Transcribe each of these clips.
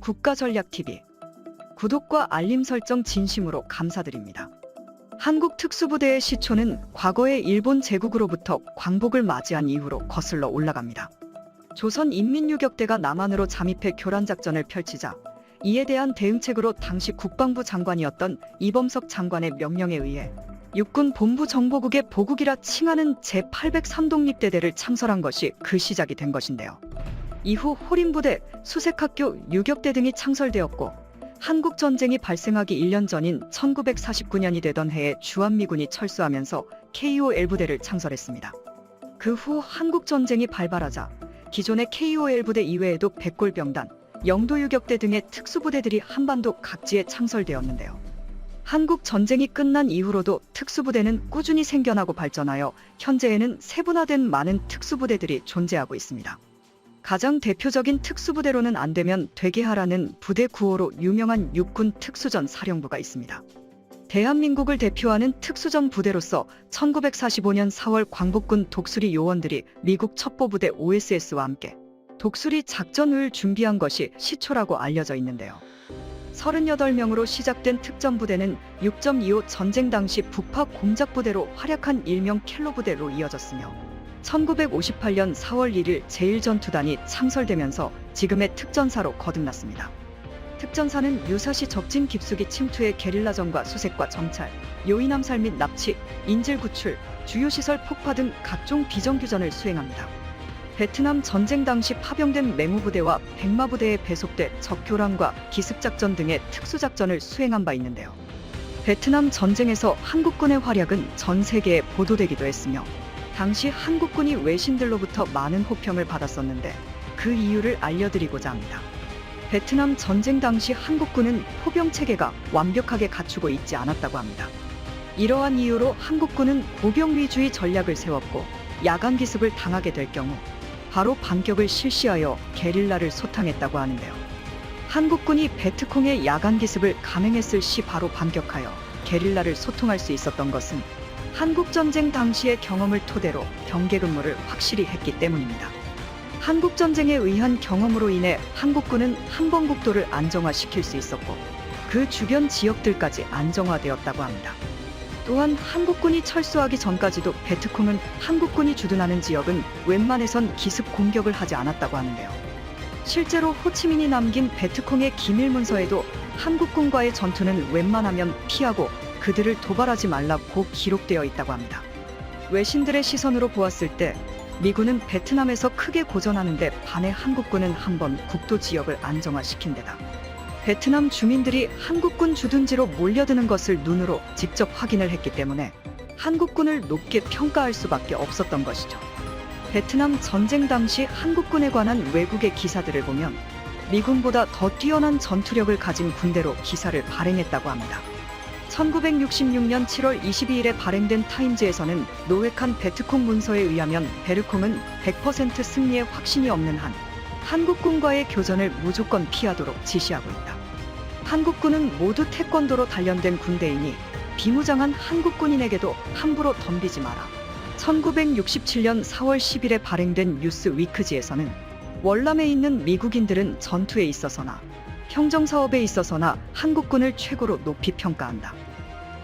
국가전략TV 구독과 알림 설정 진심으로 감사드립니다. 한국 특수부대의 시초는 과거의 일본 제국으로부터 광복을 맞이한 이후로 거슬러 올라갑니다. 조선인민유격대가 남한으로 잠입해 교란작전을 펼치자 이에 대한 대응책으로 당시 국방부 장관이었던 이범석 장관의 명령에 의해 육군본부정보국의 보국이라 칭하는 제803독립대대를 창설한 것이 그 시작이 된 것인데요. 이후 호림부대, 수색학교, 유격대 등이 창설되었고 한국전쟁이 발생하기 1년 전인 1949년이 되던 해에 주한미군이 철수하면서 KOL 부대를 창설했습니다. 그 후 한국전쟁이 발발하자 기존의 KOL 부대 이외에도 백골병단, 영도유격대 등의 특수부대들이 한반도 각지에 창설되었는데요. 한국 전쟁이 끝난 이후로도 특수부대는 꾸준히 생겨나고 발전하여 현재에는 세분화된 많은 특수부대들이 존재하고 있습니다. 가장 대표적인 특수부대로는 안되면 되게 하라는 부대 구호로 유명한 육군 특수전 사령부가 있습니다. 대한민국을 대표하는 특수전 부대로서 1945년 4월 광복군 독수리 요원들이 미국 첩보부대 OSS와 함께 독수리 작전을 준비한 것이 시초라고 알려져 있는데요. 38명으로 시작된 특전부대는 6.25 전쟁 당시 북파 공작부대로 활약한 일명 켈로부대로 이어졌으며 1958년 4월 1일 제1전투단이 창설되면서 지금의 특전사로 거듭났습니다. 특전사는 유사시 적진 깊숙이 침투해 게릴라전과 수색과 정찰, 요인 암살 및 납치, 인질 구출, 주요시설 폭파 등 각종 비정규전을 수행합니다. 베트남 전쟁 당시 파병된 맹우부대와 백마부대에 배속돼 적교란과 기습작전 등의 특수작전을 수행한 바 있는데요. 베트남 전쟁에서 한국군의 활약은 전 세계에 보도되기도 했으며 당시 한국군이 외신들로부터 많은 호평을 받았었는데 그 이유를 알려드리고자 합니다. 베트남 전쟁 당시 한국군은 포병체계가 완벽하게 갖추고 있지 않았다고 합니다. 이러한 이유로 한국군은 보병 위주의 전략을 세웠고 야간 기습을 당하게 될 경우 바로 반격을 실시하여 게릴라를 소탕했다고 하는데요. 한국군이 베트콩의 야간 기습을 감행했을 시 바로 반격하여 게릴라를 소통할 수 있었던 것은 한국전쟁 당시의 경험을 토대로 경계근무를 확실히 했기 때문입니다. 한국전쟁에 의한 경험으로 인해 한국군은 한번국도를 안정화시킬 수 있었고 그 주변 지역들까지 안정화되었다고 합니다. 또한 한국군이 철수하기 전까지도 베트콩은 한국군이 주둔하는 지역은 웬만해선 기습 공격을 하지 않았다고 하는데요. 실제로 호치민이 남긴 베트콩의 기밀문서에도 한국군과의 전투는 웬만하면 피하고 그들을 도발하지 말라고 기록되어 있다고 합니다. 외신들의 시선으로 보았을 때 미군은 베트남에서 크게 고전하는데 반해 한국군은 한번 국도 지역을 안정화시킨 데다 베트남 주민들이 한국군 주둔지로 몰려드는 것을 눈으로 직접 확인을 했기 때문에 한국군을 높게 평가할 수밖에 없었던 것이죠. 베트남 전쟁 당시 한국군에 관한 외국의 기사들을 보면 미군보다 더 뛰어난 전투력을 가진 군대로 기사를 발행했다고 합니다. 1966년 7월 22일에 발행된 타임즈에서는 노획한 베트콩 문서에 의하면 베르콩은 100% 승리에 확신이 없는 한 한국군과의 교전을 무조건 피하도록 지시하고 있다. 한국군은 모두 태권도로 단련된 군대이니 비무장한 한국군인에게도 함부로 덤비지 마라. 1967년 4월 10일에 발행된 뉴스 위크지에서는 월남에 있는 미국인들은 전투에 있어서나 형정사업에 있어서나 한국군을 최고로 높이 평가한다.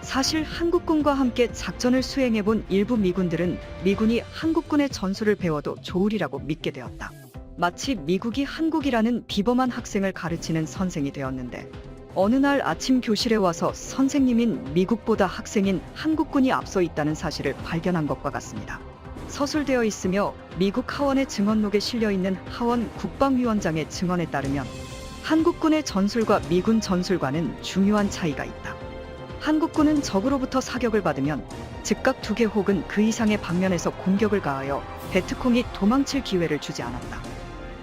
사실 한국군과 함께 작전을 수행해본 일부 미군들은 미군이 한국군의 전술을 배워도 좋으리라고 믿게 되었다. 마치 미국이 한국이라는 비범한 학생을 가르치는 선생이 되었는데 어느 날 아침 교실에 와서 선생님인 미국보다 학생인 한국군이 앞서 있다는 사실을 발견한 것과 같습니다. 서술되어 있으며 미국 하원의 증언록에 실려있는 하원 국방위원장의 증언에 따르면 한국군의 전술과 미군 전술과는 중요한 차이가 있다. 한국군은 적으로부터 사격을 받으면 즉각 2개 혹은 그 이상의 방면에서 공격을 가하여 베트콩이 도망칠 기회를 주지 않았다.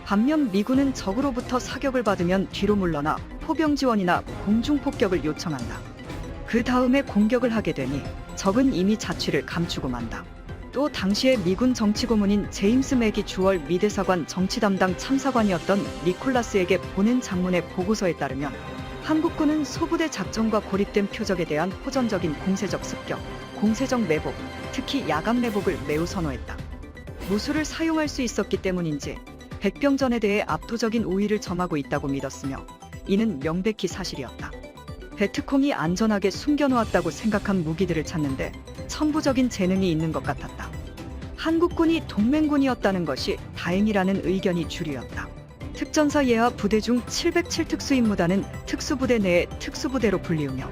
반면 미군은 적으로부터 사격을 받으면 뒤로 물러나 포병 지원이나 공중폭격을 요청한다. 그 다음에 공격을 하게 되니 적은 이미 자취를 감추고 만다. 또 당시의 미군 정치고문인 제임스 맥이 주월 미대사관 정치담당 참사관이었던 니콜라스에게 보낸 장문의 보고서에 따르면 한국군은 소부대 작전과 고립된 표적에 대한 호전적인 공세적 습격, 공세적 매복, 특히 야간 매복을 매우 선호했다. 무술을 사용할 수 있었기 때문인지 백병전에 대해 압도적인 우위를 점하고 있다고 믿었으며 이는 명백히 사실이었다. 베트콩이 안전하게 숨겨놓았다고 생각한 무기들을 찾는데 천부적인 재능이 있는 것 같았다. 한국군이 동맹군이었다는 것이 다행이라는 의견이 주류였다. 특전사 예하 부대 중 707 특수임무단은 특수부대 내의 특수부대로 불리우며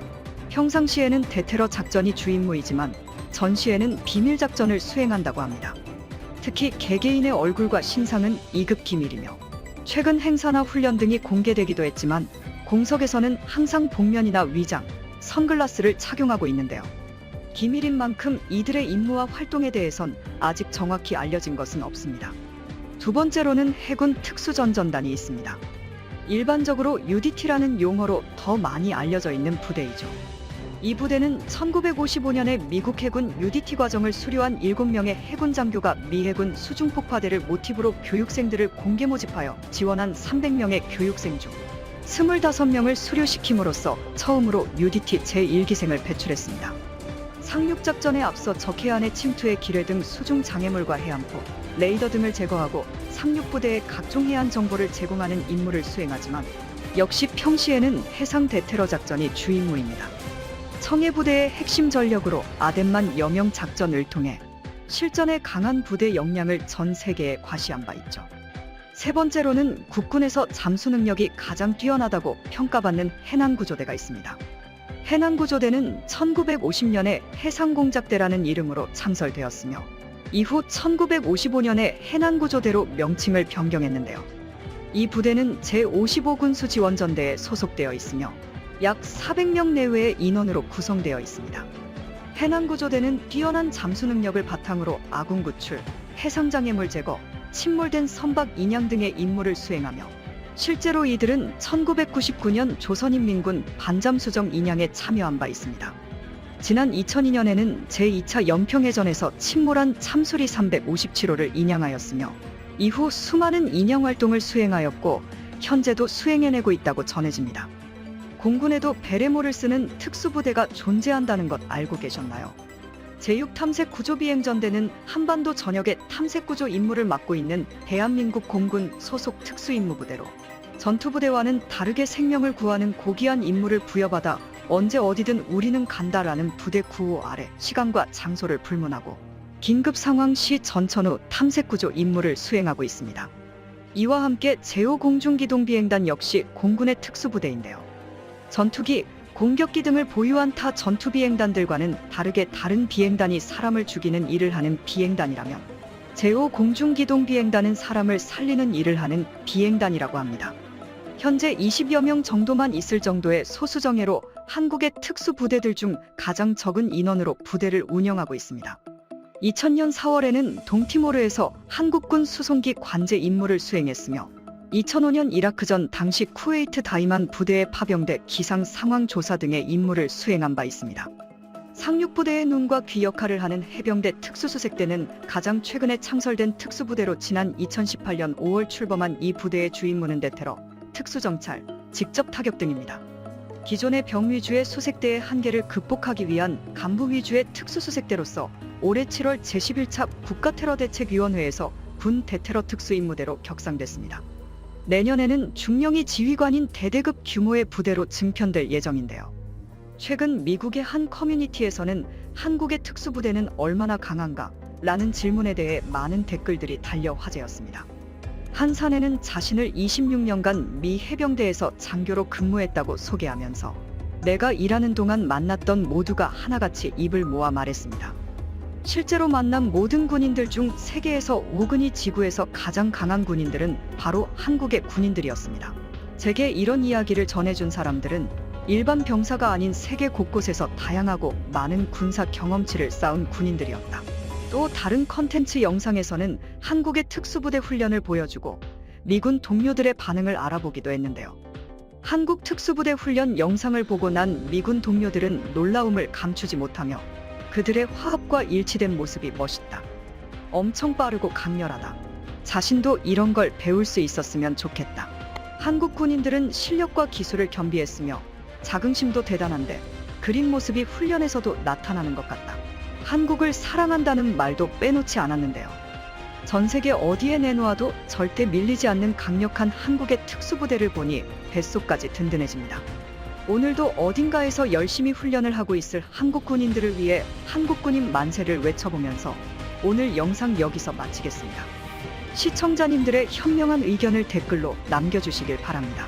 평상시에는 대테러 작전이 주임무이지만 전시에는 비밀작전을 수행한다고 합니다. 특히 개개인의 얼굴과 신상은 2급 기밀이며 최근 행사나 훈련 등이 공개되기도 했지만 공석에서는 항상 복면이나 위장, 선글라스를 착용하고 있는데요. 기밀인 만큼 이들의 임무와 활동에 대해선 아직 정확히 알려진 것은 없습니다. 두 번째로는 해군 특수전전단이 있습니다. 일반적으로 UDT라는 용어로 더 많이 알려져 있는 부대이죠. 이 부대는 1955년에 미국 해군 UDT 과정을 수료한 7명의 해군 장교가 미 해군 수중폭파대를 모티브로 교육생들을 공개 모집하여 지원한 300명의 교육생 중 25명을 수료시킴으로써 처음으로 UDT 제1기생을 배출했습니다. 상륙작전에 앞서 적해안의 침투에 기뢰 등 수중 장애물과 해안포, 레이더 등을 제거하고 상륙부대에 각종 해안 정보를 제공하는 임무를 수행하지만 역시 평시에는 해상 대테러 작전이 주임무입니다. 청해부대의 핵심 전력으로 아덴만 여명 작전을 통해 실전에 강한 부대 역량을 전 세계에 과시한 바 있죠. 세 번째로는 국군에서 잠수 능력이 가장 뛰어나다고 평가받는 해난구조대가 있습니다. 해난구조대는 1950년에 해상공작대라는 이름으로 창설되었으며 이후 1955년에 해난구조대로 명칭을 변경했는데요. 이 부대는 제55군수 지원전대에 소속되어 있으며 약 400명 내외의 인원으로 구성되어 있습니다. 해난구조대는 뛰어난 잠수 능력을 바탕으로 아군 구출, 해상장애물 제거, 침몰된 선박 인양 등의 임무를 수행하며 실제로 이들은 1999년 조선인민군 반잠수정 인양에 참여한 바 있습니다. 지난 2002년에는 제2차 연평해전에서 침몰한 참수리 357호를 인양하였으며 이후 수많은 인양 활동을 수행하였고 현재도 수행해내고 있다고 전해집니다. 공군에도 베레모를 쓰는 특수부대가 존재한다는 것 알고 계셨나요? 제6탐색구조비행전대는 한반도 전역의 탐색구조 임무를 맡고 있는 대한민국 공군 소속 특수임무부대로 전투부대와는 다르게 생명을 구하는 고귀한 임무를 부여받아 언제 어디든 우리는 간다라는 부대 구호 아래 시간과 장소를 불문하고 긴급 상황 시 전천 후 탐색구조 임무를 수행하고 있습니다. 이와 함께 제5공중기동비행단 역시 공군의 특수부대인데요. 전투기, 공격기 등을 보유한 타 전투비행단들과는 다르게 다른 비행단이 사람을 죽이는 일을 하는 비행단이라면 제5공중기동비행단은 사람을 살리는 일을 하는 비행단이라고 합니다. 현재 20여 명 정도만 있을 정도의 소수정예로 한국의 특수부대들 중 가장 적은 인원으로 부대를 운영하고 있습니다. 2000년 4월에는 동티모르에서 한국군 수송기 관제 임무를 수행했으며 2005년 이라크전 당시 쿠웨이트 다이만 부대에 파병돼 기상 상황 조사 등의 임무를 수행한 바 있습니다. 상륙부대의 눈과 귀 역할을 하는 해병대 특수수색대는 가장 최근에 창설된 특수부대로 지난 2018년 5월 출범한 이 부대의 주임무는 대테러, 특수정찰, 직접 타격 등입니다. 기존의 병 위주의 수색대의 한계를 극복하기 위한 간부 위주의 특수수색대로서 올해 7월 제11차 국가테러대책위원회에서 군 대테러 특수임무대로 격상됐습니다. 내년에는 중령이 지휘관인 대대급 규모의 부대로 증편될 예정인데요. 최근 미국의 한 커뮤니티에서는 한국의 특수부대는 얼마나 강한가? 라는 질문에 대해 많은 댓글들이 달려 화제였습니다. 한 사내는 자신을 26년간 미 해병대에서 장교로 근무했다고 소개하면서 내가 일하는 동안 만났던 모두가 하나같이 입을 모아 말했습니다. 실제로 만난 모든 군인들 중 세계에서 5근이 지구에서 가장 강한 군인들은 바로 한국의 군인들이었습니다. 제게 이런 이야기를 전해준 사람들은 일반 병사가 아닌 세계 곳곳에서 다양하고 많은 군사 경험치를 쌓은 군인들이었다. 또 다른 컨텐츠 영상에서는 한국의 특수부대 훈련을 보여주고 미군 동료들의 반응을 알아보기도 했는데요. 한국 특수부대 훈련 영상을 보고 난 미군 동료들은 놀라움을 감추지 못하며 그들의 화합과 일치된 모습이 멋있다. 엄청 빠르고 강렬하다. 자신도 이런 걸 배울 수 있었으면 좋겠다. 한국 군인들은 실력과 기술을 겸비했으며 자긍심도 대단한데 그린 모습이 훈련에서도 나타나는 것 같다. 한국을 사랑한다는 말도 빼놓지 않았는데요. 전 세계 어디에 내놓아도 절대 밀리지 않는 강력한 한국의 특수부대를 보니 뱃속까지 든든해집니다. 오늘도 어딘가에서 열심히 훈련을 하고 있을 한국 군인들을 위해 한국군인 만세를 외쳐보면서 오늘 영상 여기서 마치겠습니다. 시청자님들의 현명한 의견을 댓글로 남겨주시길 바랍니다.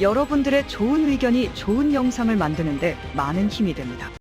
여러분들의 좋은 의견이 좋은 영상을 만드는데 많은 힘이 됩니다.